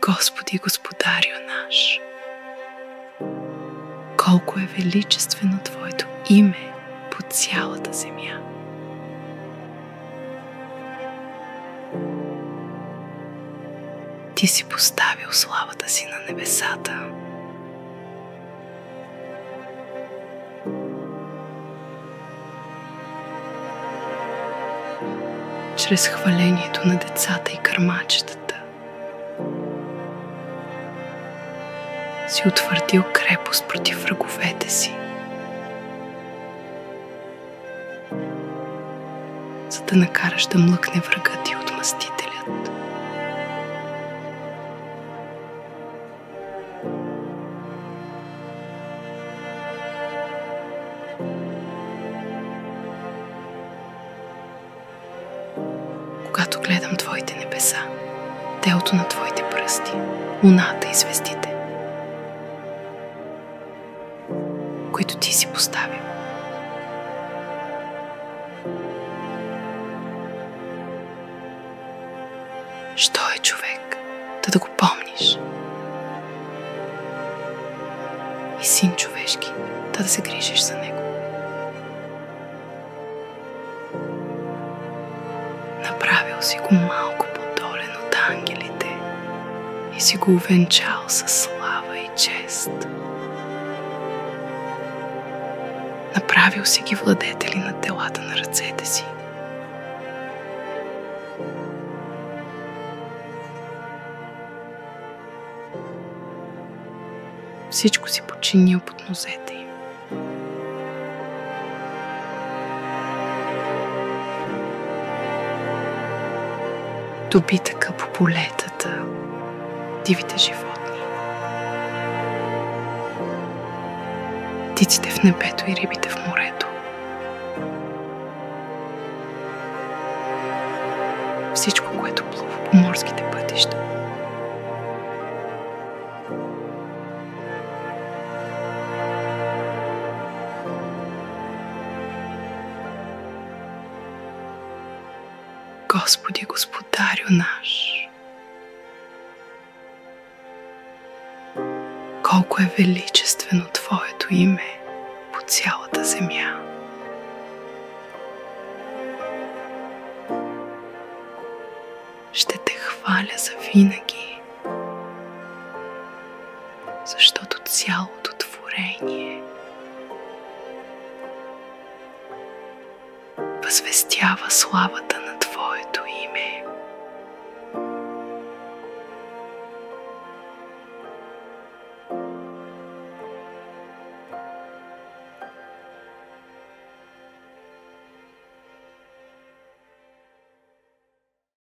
Господи, Господарю наш, колко е величествено Твоето име по цялата земя. Ти си поставил славата си на небесата. Чрез хвалението на децата и кърмачетата си утвърдил крепост против враговете си, за да накараш да млъкне врагът и отмъстителят. Когато гледам Твоите небеса, делото на Твоите пръсти, луната и звездите, които Ти си поставил, що е човек, да го помниш, и син човешки, да се грижиш за него. Направил си го малко по-долен от ангелите и си го увенчал със слава и чест. Направил си ги владетели на делата на ръцете си. Всичко си подчинил под нозете им. Добитъка по полетата, дивите животни, птиците в небето и рибите в морето. Всичко, което плува по морските пътища. Господи, Господарю наш, колко е величествено Твоето име по цялата земя. Ще Те хваля завинаги, защото цялото творение възвестява славата